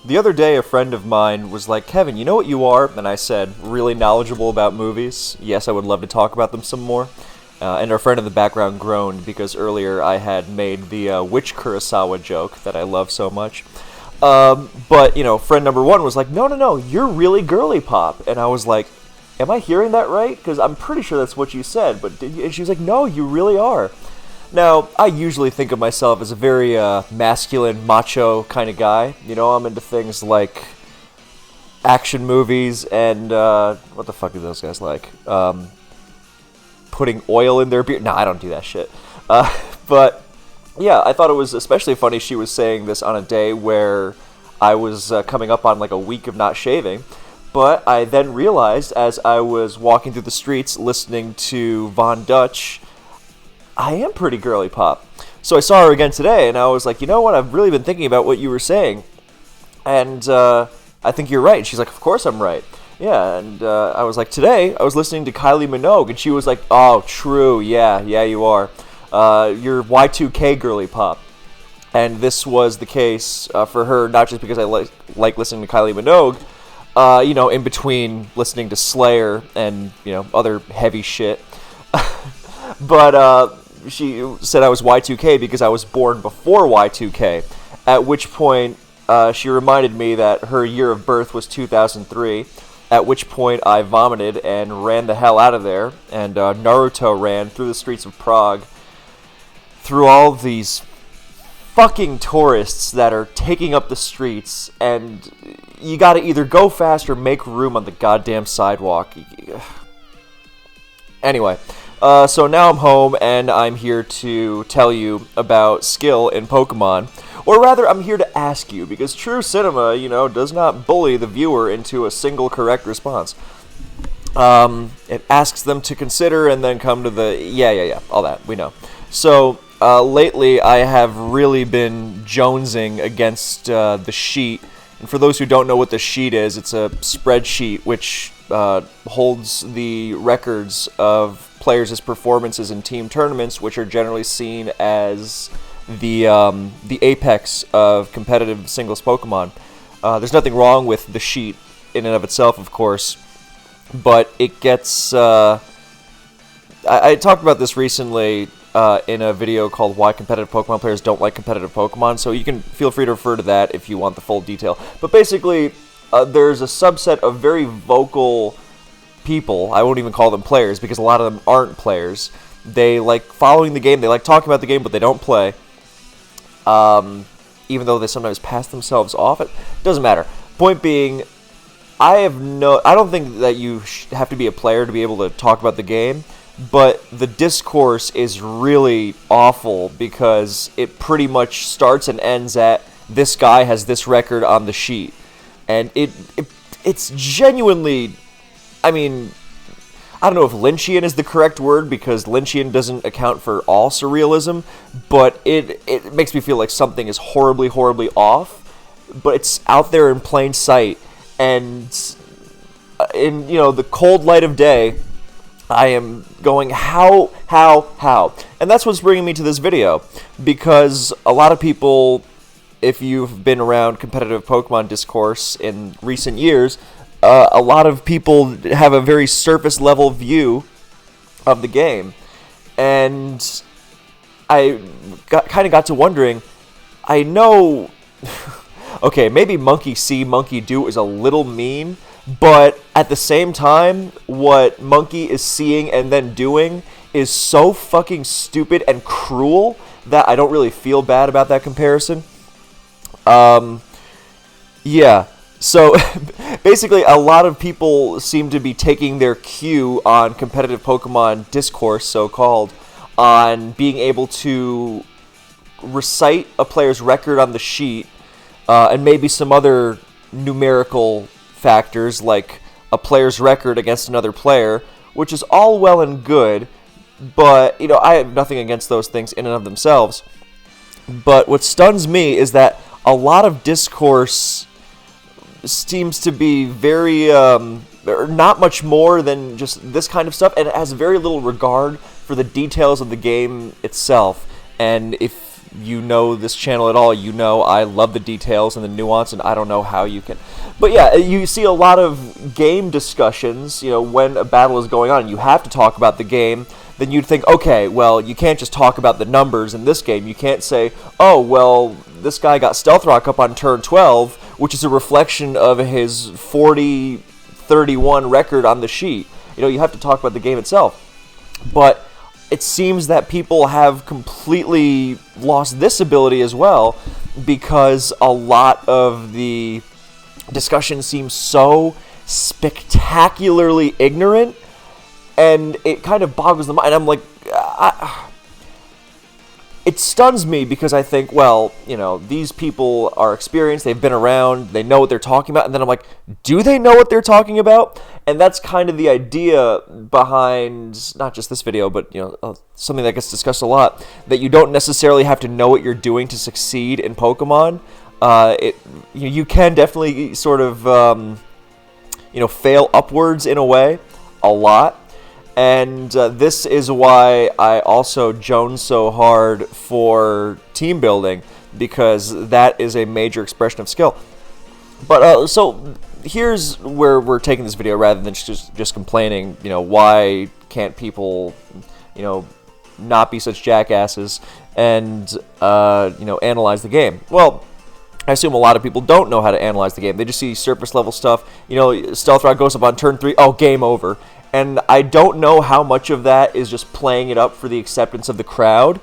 The other day, a friend of mine was like, Kevin, you know what you are? And I said, really knowledgeable about movies. Yes, I would love to talk about them some more. And our friend in the background groaned because earlier I had made the Witch Kurosawa joke that I love so much. But, friend number one was like, no, you're really girly pop. And I was like, am I hearing that right? Because I'm pretty sure that's what you said. But did you? And she was like, no, you really are. Now, I usually think of myself as a very masculine, macho kind of guy. I'm into things like action movies and, what the fuck do those guys like? Putting oil in their beer. No, I don't do that shit. But, yeah, I thought it was especially funny she was saying this on a day where I was coming up on like a week of not shaving. But I then realized as I was walking through the streets listening to Von Dutch, I am pretty girly pop. So I saw her again today, and I was like, you know what? I've really been thinking about what you were saying. And I think you're right. And she's like, of course I'm right. Yeah, and I was like, today I was listening to Kylie Minogue, and she was like, oh, true, yeah, you are. You're Y2K girly pop. And this was the case for her, not just because I like listening to Kylie Minogue, in between listening to Slayer and, other heavy shit. But she said I was Y2K because I was born before Y2K, at which point she reminded me that her year of birth was 2003, at which point I vomited and ran the hell out of there, and Naruto ran through the streets of Prague, through all of these fucking tourists that are taking up the streets, and you gotta either go fast or make room on the goddamn sidewalk. Anyway, so now I'm home, and I'm here to tell you about skill in Pokemon. Or rather, I'm here to ask you, because true cinema, does not bully the viewer into a single correct response. It asks them to consider and then come to the, yeah, all that, we know. So, lately, I have really been jonesing against the sheet. And for those who don't know what the sheet is, it's a spreadsheet which holds the records of players' performances in team tournaments, which are generally seen as the apex of competitive singles Pokemon. There's nothing wrong with the sheet in and of itself, of course, but it gets... I talked about this recently in a video called Why Competitive Pokemon Players Don't Like Competitive Pokemon, so you can feel free to refer to that if you want the full detail. But basically, there's a subset of very vocal people. I won't even call them players because a lot of them aren't players. They like following the game, they like talking about the game, but they don't play. Even though they sometimes pass themselves off, it doesn't matter. Point being, I don't think that you have to be a player to be able to talk about the game, but the discourse is really awful because it pretty much starts and ends at this guy has this record on the sheet. And it's genuinely, I mean, I don't know if Lynchian is the correct word because Lynchian doesn't account for all surrealism, but it makes me feel like something is horribly, horribly off, but it's out there in plain sight, and in, the cold light of day, I am going, how? And that's what's bringing me to this video, because a lot of people, if you've been around competitive Pokemon discourse in recent years, a lot of people have a very surface-level view of the game. And I kind of got to wondering, I know... okay, maybe monkey see, monkey do is a little mean, but at the same time, what Monkey is seeing and then doing is so fucking stupid and cruel that I don't really feel bad about that comparison. Yeah. So, basically, a lot of people seem to be taking their cue on competitive Pokemon discourse, so-called, on being able to recite a player's record on the sheet, and maybe some other numerical factors, like a player's record against another player, which is all well and good, but, I have nothing against those things in and of themselves. But what stuns me is that a lot of discourse seems to be very, not much more than just this kind of stuff, and it has very little regard for the details of the game itself. And if you know this channel at all, you know I love the details and the nuance, and I don't know how you can. But yeah, you see a lot of game discussions, when a battle is going on, you have to talk about the game. Then you'd think, okay, well, you can't just talk about the numbers in this game. You can't say, oh, well, this guy got Stealth Rock up on turn 12, which is a reflection of his 40-31 record on the sheet. You have to talk about the game itself. But it seems that people have completely lost this ability as well, because a lot of the discussion seems so spectacularly ignorant, and it kind of boggles the mind. I'm like, it stuns me, because I think, well, these people are experienced, they've been around, they know what they're talking about, and then I'm like, do they know what they're talking about? And that's kind of the idea behind not just this video, but something that gets discussed a lot, that you don't necessarily have to know what you're doing to succeed in Pokemon. You can definitely sort of fail upwards in a way, a lot. And this is why I also jones so hard for team building, because that is a major expression of skill. But so here's where we're taking this video, rather than just complaining, why can't people, not be such jackasses and, analyze the game. Well, I assume a lot of people don't know how to analyze the game. They just see surface level stuff. Stealth Rock goes up on turn 3, oh, game over. And I don't know how much of that is just playing it up for the acceptance of the crowd,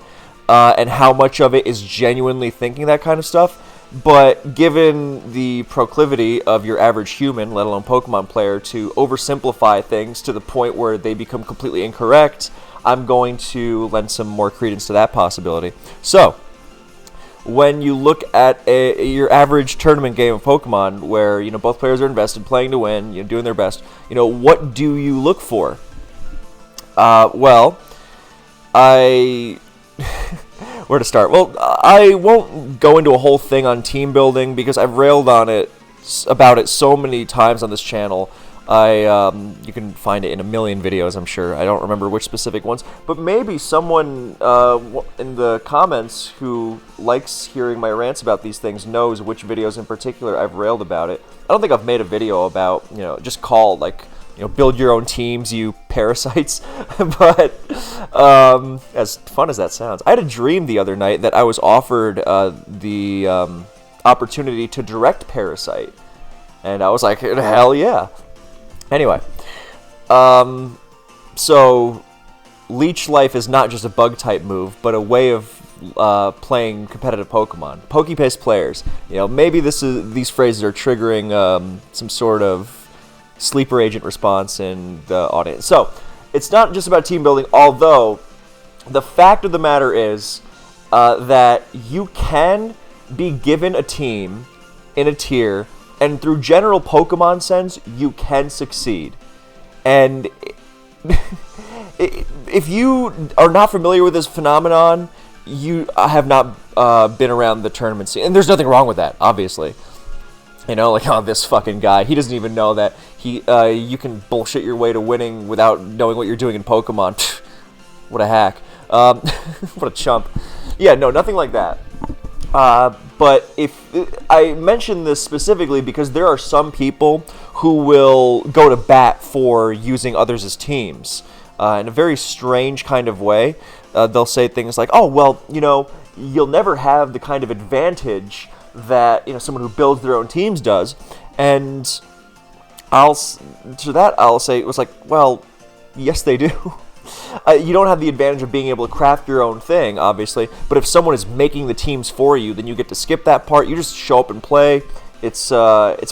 and how much of it is genuinely thinking that kind of stuff. But given the proclivity of your average human, let alone Pokemon player, to oversimplify things to the point where they become completely incorrect, I'm going to lend some more credence to that possibility. So, when you look at your average tournament game of Pokemon, where both players are invested, playing to win, doing their best, what do you look for? Well, where to start? Well, I won't go into a whole thing on team building, because I've railed on it about it so many times on this channel. You can find it in a million videos, I'm sure. I don't remember which specific ones, but maybe someone in the comments who likes hearing my rants about these things knows which videos in particular I've railed about it. I don't think I've made a video about, just called, build your own teams, you parasites. But as fun as that sounds, I had a dream the other night that I was offered the opportunity to direct Parasite, and I was like, hell yeah. Anyway, so Leech Life is not just a bug-type move, but a way of playing competitive Pokemon. Pokepace players, maybe these phrases are triggering some sort of sleeper agent response in the audience. So, it's not just about team building, although the fact of the matter is that you can be given a team in a tier, and through general Pokemon sense, you can succeed. And if you are not familiar with this phenomenon, you have not been around the tournament scene. And there's nothing wrong with that, obviously. Oh, this fucking guy, he doesn't even know that you can bullshit your way to winning without knowing what you're doing in Pokemon. What a hack. What a chump. Yeah, no, nothing like that. But if I mention this specifically because there are some people who will go to bat for using others as teams in a very strange kind of way. They'll say things like, "Oh, well, you'll never have the kind of advantage that someone who builds their own teams does," and I'll say it was like, well, yes, they do. You don't have the advantage of being able to craft your own thing, obviously, but if someone is making the teams for you, then you get to skip that part. You just show up and play. It's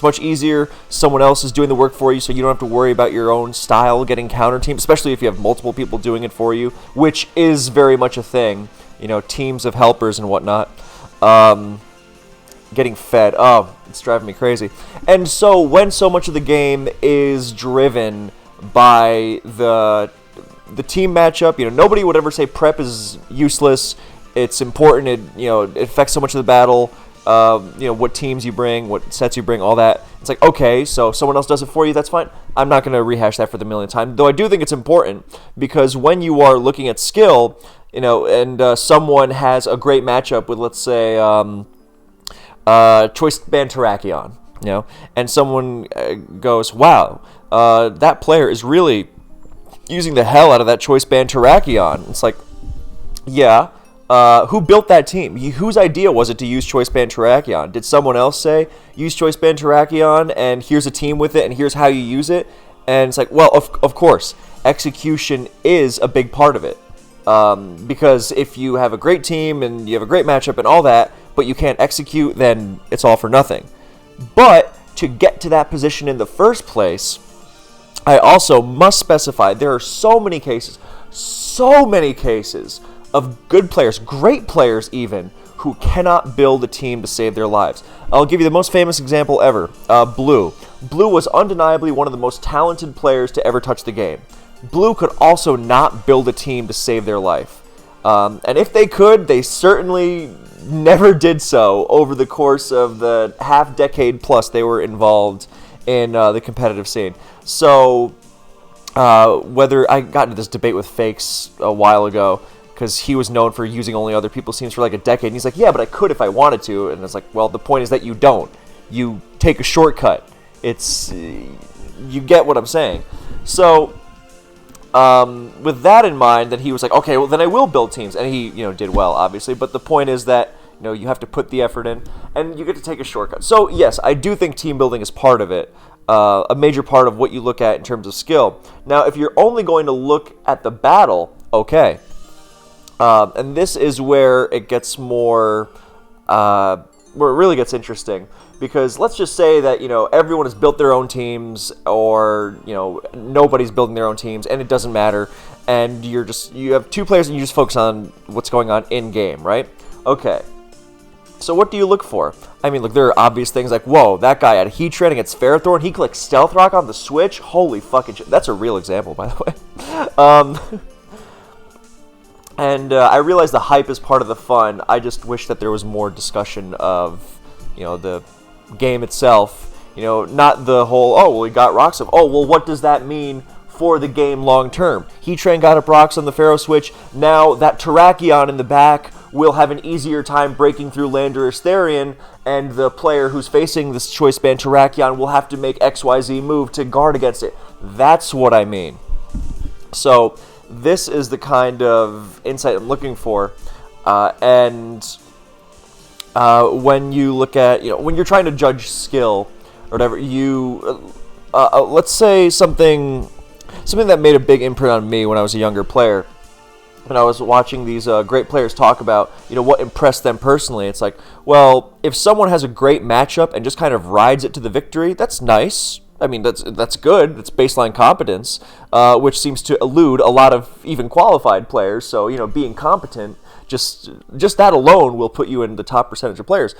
much easier. Someone else is doing the work for you, so you don't have to worry about your own style getting counter teams, especially if you have multiple people doing it for you, which is very much a thing. Teams of helpers and whatnot. Getting fed. Oh, it's driving me crazy. And so when so much of the game is driven by the team matchup, nobody would ever say prep is useless. It's important. It affects so much of the battle. what teams you bring, what sets you bring, all that. It's like, okay, so someone else does it for you, that's fine. I'm not going to rehash that for the millionth time, though I do think it's important, because when you are looking at skill, and someone has a great matchup with, let's say, Choice Band Terrakion, and someone goes, wow, that player is really using the hell out of that Choice Band Terrakion. It's like, yeah, who built that team? Whose idea was it to use Choice Band Terrakion? Did someone else say, use Choice Band Terrakion, and here's a team with it, and here's how you use it? And it's like, well, of course, execution is a big part of it. Because if you have a great team, and you have a great matchup, and all that, but you can't execute, then it's all for nothing. But to get to that position in the first place, I also must specify there are so many cases of good players, great players even, who cannot build a team to save their lives. I'll give you the most famous example ever, Blue. Blue was undeniably one of the most talented players to ever touch the game. Blue could also not build a team to save their life. And if they could, they certainly never did so over the course of the half-decade plus they were involved in the competitive scene. So, whether I got into this debate with Fakes a while ago, because he was known for using only other people's teams for like a decade, and he's like, yeah, but I could if I wanted to, and it's like, well, the point is that you don't. You take a shortcut. You get what I'm saying. So, with that in mind, then he was like, okay, well, then I will build teams, and he, did well, obviously, but the point is that, you have to put the effort in, and you get to take a shortcut. So, yes, I do think team building is part of it, a major part of what you look at in terms of skill. Now, if you're only going to look at the battle, okay. And this is where it gets more, where it really gets interesting. Because let's just say that, everyone has built their own teams, or, nobody's building their own teams, and it doesn't matter. And you have two players, and you just focus on what's going on in-game, right? Okay. So what do you look for? I mean, look, there are obvious things like, whoa, that guy had Heatran against Ferrothorn, he clicked Stealth Rock on the Switch? Holy fucking shit. That's a real example, by the way. And I realize the hype is part of the fun. I just wish that there was more discussion of, the game itself. Not the whole, oh, well, he got rocks of, oh, well, what does that mean for the game long term? Heatran got up rocks on the Pharaoh Switch. Now that Terrakion in the back will have an easier time breaking through Landorus Therian, and the player who's facing this Choice Band Terrakion will have to make XYZ move to guard against it. That's what I mean. So this is the kind of insight I'm looking for, and when you look at, when you're trying to judge skill or whatever, let's say something that made a big imprint on me when I was a younger player. When I was watching these great players talk about, what impressed them personally, it's like, well, if someone has a great matchup and just kind of rides it to the victory, that's nice. I mean, that's good. It's baseline competence, which seems to elude a lot of even qualified players. So, being competent, just that alone will put you in the top percentage of players.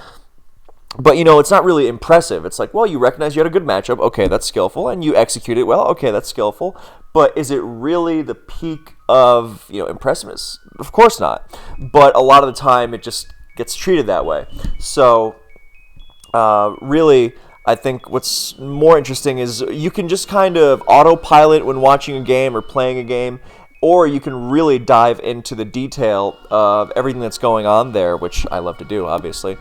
But, it's not really impressive. It's like, well, you recognize you had a good matchup. Okay, that's skillful. And you execute it well. Okay, that's skillful. But is it really the peak of, impressiveness? Of course not. But a lot of the time, it just gets treated that way. So, really, I think what's more interesting is you can just kind of autopilot when watching a game or playing a game, or you can really dive into the detail of everything that's going on there, which I love to do, obviously.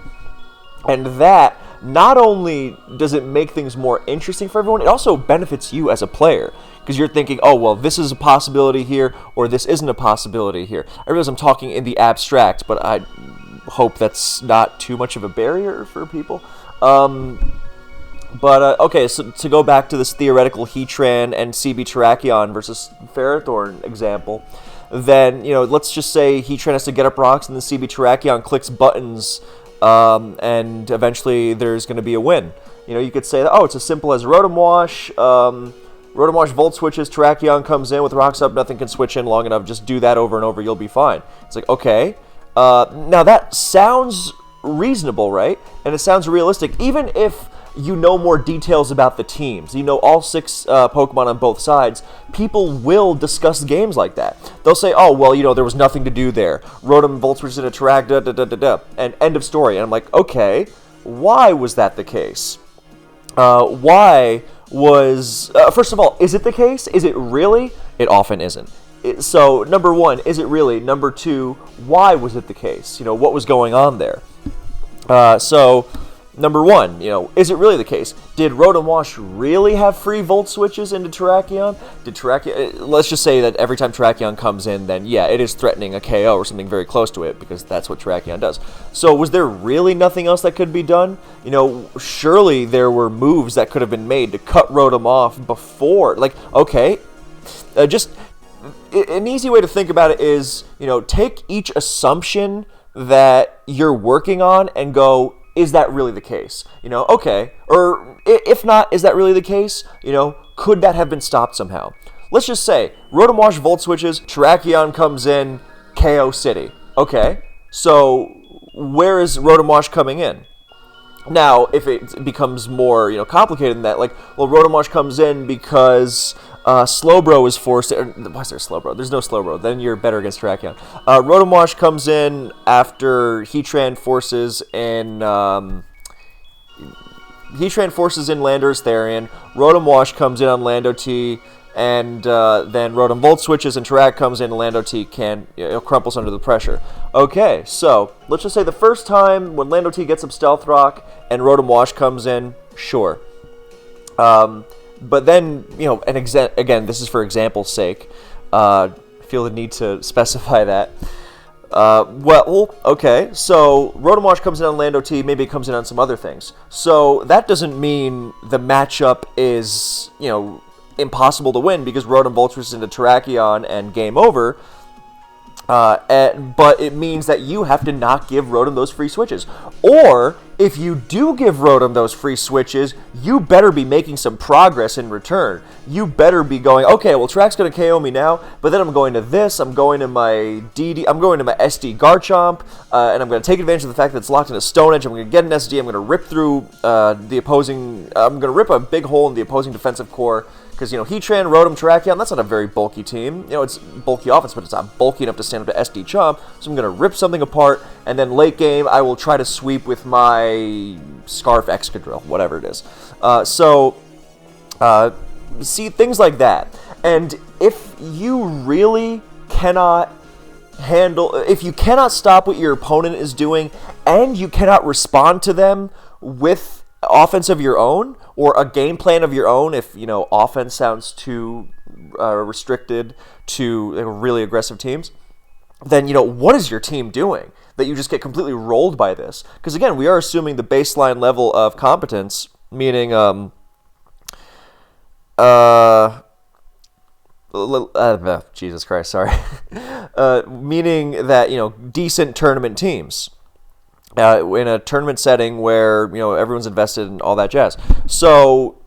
And that, not only does it make things more interesting for everyone, it also benefits you as a player. Because you're thinking, oh, well, this is a possibility here, or this isn't a possibility here. I realize I'm talking in the abstract, but I hope that's not too much of a barrier for people. Okay, so to go back to this theoretical Heatran and CB Terrakion versus Ferrothorn example, then, let's just say Heatran has to get up rocks and then CB Terrakion clicks buttons, and eventually there's going to be a win. You could say, oh, it's as simple as Rotom Wash, Rotom Wash Volt switches, Terrakion comes in with rocks up, nothing can switch in long enough, just do that over and over, you'll be fine. It's like, okay, now that sounds reasonable, right? And it sounds realistic, even if you know more details about the teams, you know all 6 Pokemon on both sides, people will discuss games like that. They'll say, oh, well, there was nothing to do there. Rotom, Voltswitch, and Interact, and end of story. And I'm like, okay, why was that the case? Why was... first of all, is it the case? Is it really? It often isn't. So, number 1, is it really? Number 2, why was it the case? What was going on there? So, number 1, is it really the case? Did Rotom Wash really have free Volt Switches into Terrakion? Did Terrakion... Let's just say that every time Terrakion comes in, then, yeah, it is threatening a KO or something very close to it, because that's what Terrakion does. So, was there really nothing else that could be done? Surely there were moves that could have been made to cut Rotom off before. Like, okay, an easy way to think about it is, take each assumption that you're working on and go, is that really the case? Okay. Or if not, is that really the case? Could that have been stopped somehow? Let's just say, Rotom Wash Volt Switches, Terrakion comes in, KO City. Okay. So, where is Rotom Wash coming in? Now, if it becomes more, complicated than that, like, well, Rotom Wash comes in because Slowbro is forced... Why is there Slowbro? There's no Slowbro. Then you're better against Terrakion. Rotom Wash comes in after Heatran forces in... Heatran forces in Landorus Therian. Rotom Wash comes in on Lando T, and then Rotom Volt switches, and Terrac comes in, and Lando T crumples under the pressure. Okay, so let's just say the first time when Lando T gets up Stealth Rock and Rotom Wash comes in, sure. But then, and again, this is for example's sake. I feel the need to specify that. Well, okay, so Rotom Wash comes in on Lando T, maybe it comes in on some other things. So that doesn't mean the matchup is, impossible to win because Rotom Voltures into Terrakion and game over. But it means that you have to not give Rotom those free switches. Or, if you do give Rotom those free switches, you better be making some progress in return. You better be going, okay, well, Terrac's going to KO me now, but then I'm going to this, I'm going to my SD Garchomp, and I'm going to take advantage of the fact that it's locked in a Stone Edge. I'm going to get an SD, I'm going to rip through I'm going to rip a big hole in the opposing defensive core. Because, Heatran, Rotom, Terrakion, that's not a very bulky team. It's bulky offense, but it's not bulky enough to stand up to SD Chomp. So I'm going to rip something apart, and then late game, I will try to sweep with my Scarf Excadrill, whatever it is. See, things like that. And if you really cannot if you cannot stop what your opponent is doing, and you cannot respond to them with offense of your own, or a game plan of your own, if, offense sounds too restricted to really aggressive teams, then, what is your team doing that you just get completely rolled by this? Because, again, we are assuming the baseline level of competence, meaning, Jesus Christ, sorry, meaning that, decent tournament teams. In a tournament setting where, everyone's invested in all that jazz. So,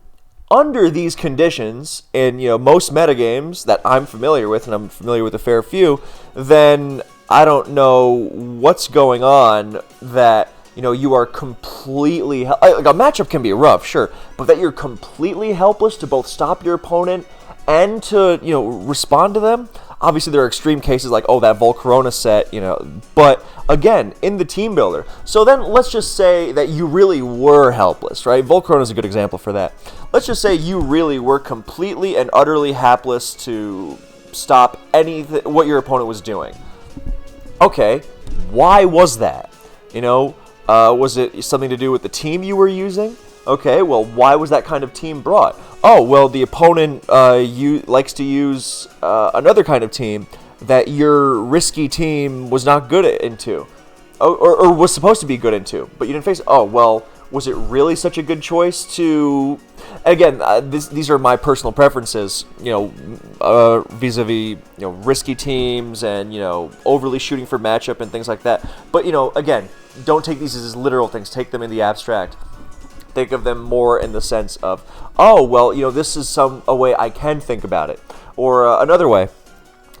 under these conditions, in, most metagames that I'm familiar with, and I'm familiar with a fair few, then I don't know what's going on that, you are completely... Like, a matchup can be rough, sure, but that you're completely helpless to both stop your opponent and to, respond to them. Obviously, there are extreme cases like, that Volcarona set, but again, in the team builder. So then let's just say that you really were helpless, right? Volcarona is a good example for that. Let's just say you really were completely and utterly helpless to stop anything, what your opponent was doing. Okay, why was that? Was it something to do with the team you were using? Okay, well, why was that kind of team brought? Oh, well, the opponent likes to use another kind of team that your risky team was not good into, or was supposed to be good into, but you didn't face it. Oh, well, was it really such a good choice to... Again, these are my personal preferences, vis-a-vis, risky teams and, overly shooting for matchup and things like that. But, again, don't take these as literal things. Take them in the abstract. Think of them more in the sense of, oh, well, this is a way I can think about it. Or another way,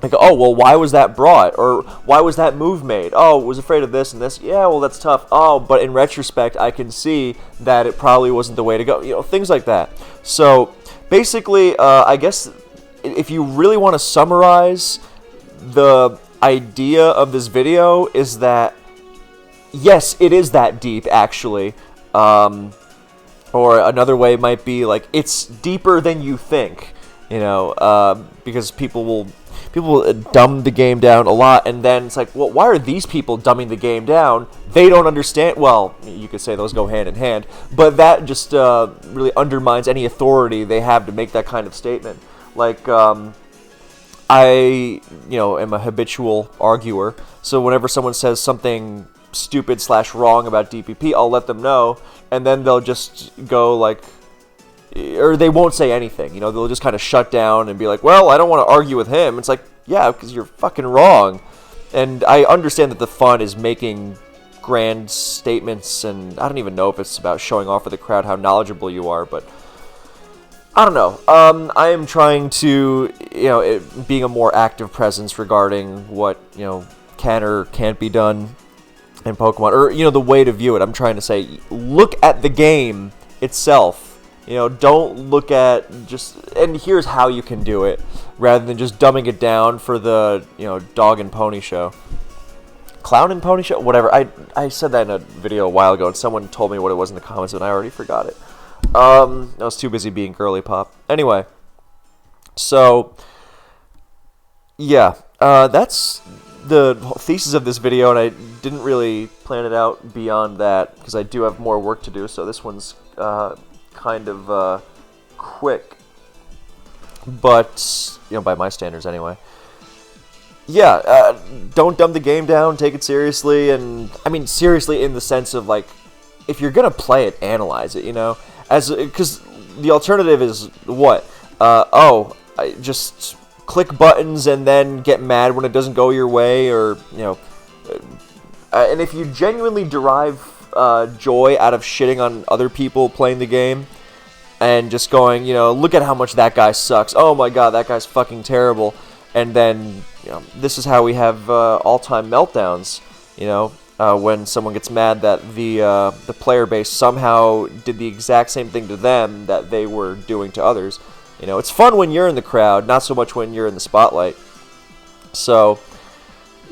Like, oh, well, why was that brought? Or why was that move made? Oh, was afraid of this and this. Yeah, well, that's tough. Oh, but in retrospect, I can see that it probably wasn't the way to go. Things like that. So, basically, I guess if you really want to summarize the idea of this video is that, yes, it is that deep, actually. Or another way might be, like, it's deeper than you think, because people will dumb the game down a lot, and then it's like, well, why are these people dumbing the game down? They don't understand. Well, you could say those go hand in hand, but that just really undermines any authority they have to make that kind of statement. Like, I, am a habitual arguer, so whenever someone says something stupid / wrong about DPP, I'll let them know, and then they'll just go like, or they won't say anything, they'll just kind of shut down and be like, well, I don't want to argue with him. It's like, yeah, because you're fucking wrong. And I understand that the fun is making grand statements, and I don't even know if it's about showing off for the crowd how knowledgeable you are, but I don't know. I am trying to, being a more active presence regarding what, can or can't be done in Pokemon, or, the way to view it. I'm trying to say, look at the game itself. Don't look at and here's how you can do it, rather than just dumbing it down for the, dog and pony show. Clown and pony show? Whatever. I said that in a video a while ago, and someone told me what it was in the comments, and I already forgot it. I was too busy being girly pop. Anyway, so, yeah, that's the thesis of this video, and I didn't really plan it out beyond that, because I do have more work to do, so this one's, kind of quick, but by my standards anyway. Yeah, don't dumb the game down, take it seriously, and I mean seriously in the sense of, like, if you're gonna play it, analyze it, because the alternative is what? I just click buttons and then get mad when it doesn't go your way, or and if you genuinely derive joy out of shitting on other people playing the game and just going, look at how much that guy sucks. Oh my god, that guy's fucking terrible. And then, this is how we have all-time meltdowns, when someone gets mad that the player base somehow did the exact same thing to them that they were doing to others. It's fun when you're in the crowd, not so much when you're in the spotlight. So,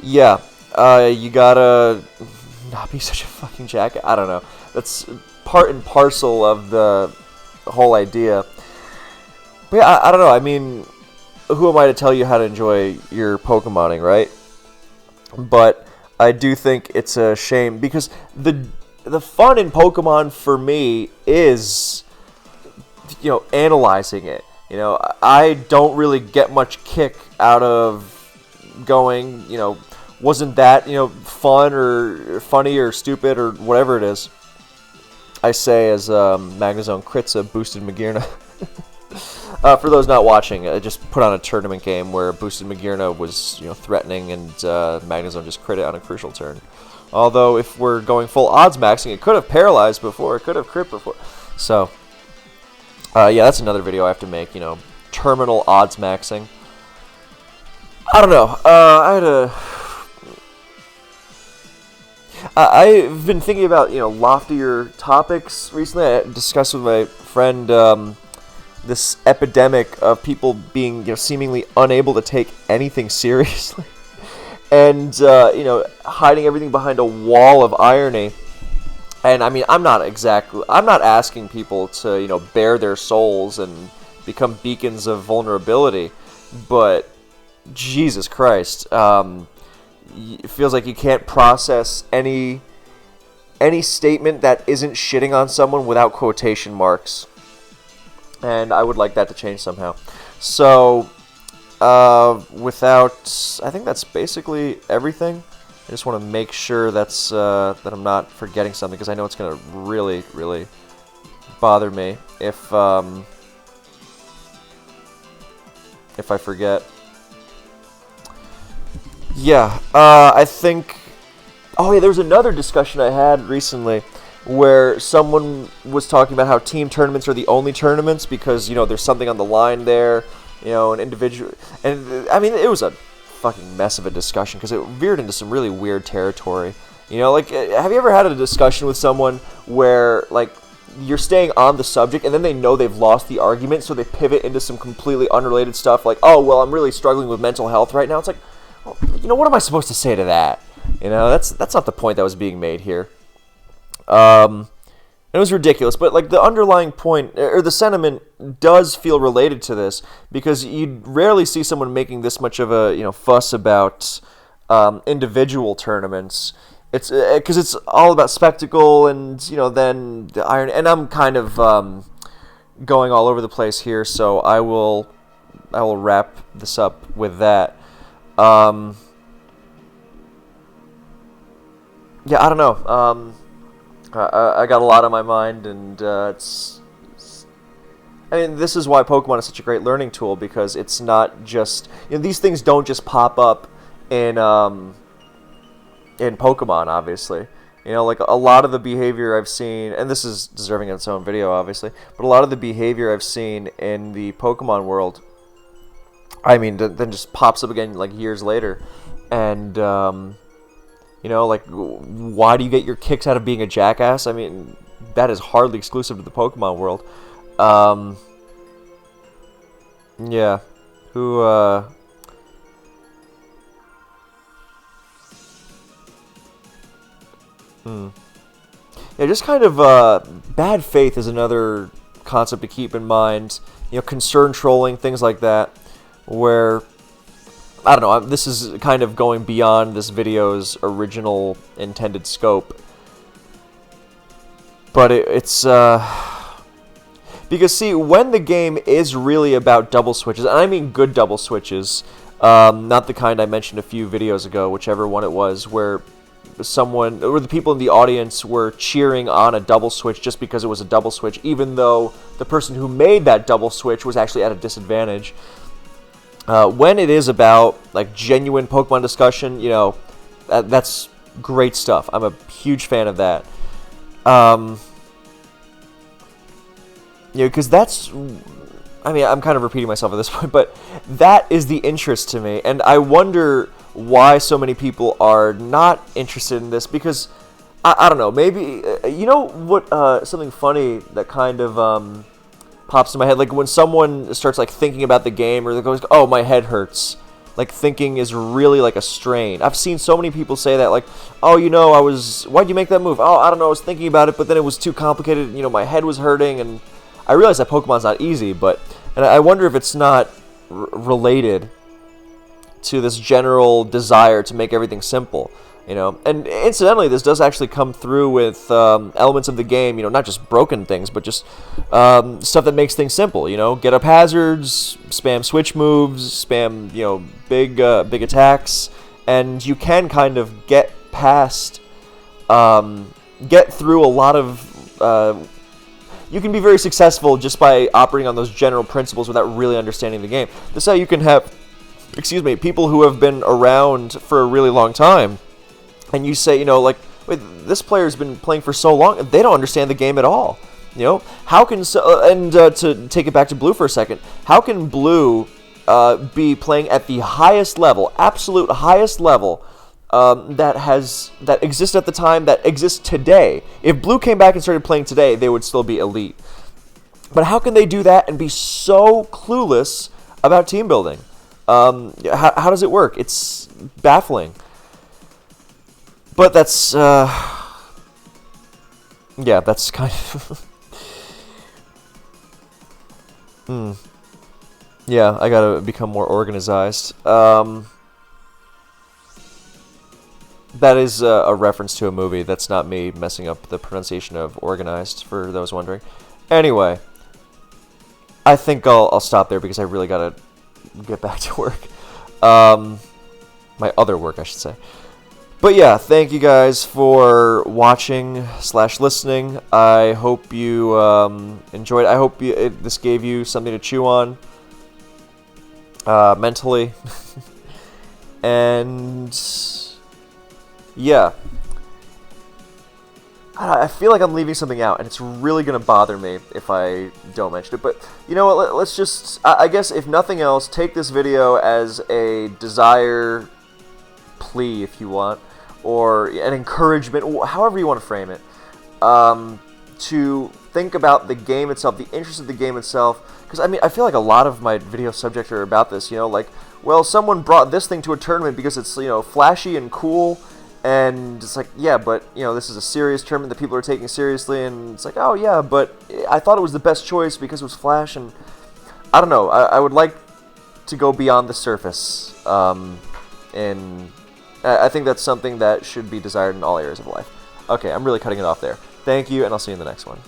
yeah, you gotta not be such a fucking jacket. I don't know. That's part and parcel of the whole idea. But yeah, I don't know. I mean, who am I to tell you how to enjoy your Pokemoning, right? But I do think it's a shame, because the fun in Pokemon for me is, analyzing it. I don't really get much kick out of going, wasn't that, fun or funny or stupid or whatever it is. I say as Magnezone crits a boosted Magearna. For those not watching, I just put on a tournament game where boosted Magearna was, threatening, and Magnezone just crit it on a crucial turn. Although, if we're going full odds maxing, it could have paralyzed before, it could have crit before. So, yeah, that's another video I have to make, terminal odds maxing. I don't know, I've been thinking about, loftier topics recently. I discussed with my friend, this epidemic of people being, seemingly unable to take anything seriously. And, hiding everything behind a wall of irony. And, I mean, I'm not asking people to, bare their souls and become beacons of vulnerability. But, Jesus Christ, it feels like you can't process any statement that isn't shitting on someone without quotation marks. And I would like that to change somehow. So, I think that's basically everything. I just want to make sure that I'm not forgetting something, because I know it's going to really, really bother me if I forget. Yeah, I think... Oh, yeah, there was another discussion I had recently where someone was talking about how team tournaments are the only tournaments because, there's something on the line there, an individual... And, I mean, it was a fucking mess of a discussion because it veered into some really weird territory. You know, like, have you ever had a discussion with someone where, like, you're staying on the subject and then they know they've lost the argument, so they pivot into some completely unrelated stuff, like, oh, well, I'm really struggling with mental health right now. It's like, well, you know, what am I supposed to say to that? You know, that's not the point that was being made here. It was ridiculous, but like the underlying point or the sentiment does feel related to this because you rarely see someone making this much of a fuss about individual tournaments. It's because it's all about spectacle and then the iron. And I'm kind of going all over the place here, so I will wrap this up with that. Yeah, I don't know. I got a lot on my mind, and I mean, this is why Pokemon is such a great learning tool, because it's not just these things don't just pop up in Pokemon, obviously. Like a lot of the behavior I've seen, and this is deserving of its own video, obviously, but a lot of the behavior I've seen in the Pokemon world, I mean, then just pops up again like years later, and like, why do you get your kicks out of being a jackass? I mean, that is hardly exclusive to the Pokemon world. Yeah. Yeah, just kind of, bad faith is another concept to keep in mind. Concern trolling, things like that, where I don't know, this is kind of going beyond this video's original intended scope. But it's, because see, when the game is really about double switches, and I mean good double switches, not the kind I mentioned a few videos ago, whichever one it was, where the people in the audience were cheering on a double switch just because it was a double switch, even though the person who made that double switch was actually at a disadvantage. When it is about like genuine Pokemon discussion, that's great stuff. I'm a huge fan of that. Because that's, I mean, I'm kind of repeating myself at this point, but that is the interest to me, and I wonder why so many people are not interested in this, because I don't know, maybe something funny that kind of pops in my head, like when someone starts like thinking about the game, or they goes, oh, my head hurts. Like, thinking is really like a strain. I've seen so many people say that, like, oh, why'd you make that move? Oh, I don't know, I was thinking about it, but then it was too complicated, my head was hurting, and I realize that Pokemon's not easy, and I wonder if it's not related to this general desire to make everything simple. And incidentally, this does actually come through with elements of the game, not just broken things, but just stuff that makes things simple, get up hazards, spam switch moves, spam, big attacks, and you can kind of get through a lot of, you can be very successful just by operating on those general principles without really understanding the game. This is how you can have, people who have been around for a really long time, and you say, like, wait, this player's been playing for so long, they don't understand the game at all. How can, to take it back to Blue for a second, how can Blue be playing at the highest level, absolute highest level, that exists at the time, that exists today? If Blue came back and started playing today, they would still be elite. But how can they do that and be so clueless about team building? How does it work? It's baffling. But that's, yeah, that's kind of, yeah, I gotta become more organized. That is a reference to a movie. That's not me messing up the pronunciation of organized, for those wondering. Anyway, I think I'll stop there because I really gotta get back to work. My other work, I should say. But yeah, thank you guys for watching / listening. I hope you enjoyed. I hope this gave you something to chew on mentally. And yeah. I feel like I'm leaving something out, and it's really going to bother me if I don't mention it. But you know what? Let's just, I guess, if nothing else, take this video as a desire plea, if you want, or an encouragement, however you want to frame it, to think about the game itself, the interest of the game itself. Because, I mean, I feel like a lot of my video subjects are about this, you know, like, well, someone brought this thing to a tournament because it's, you know, flashy and cool. And it's like, yeah, but, you know, this is a serious tournament that people are taking seriously, and it's like, oh, yeah, but I thought it was the best choice because it was Flash, and I don't know, I would like to go beyond the surface, and I think that's something that should be desired in all areas of life. Okay, I'm really cutting it off there. Thank you, and I'll see you in the next one.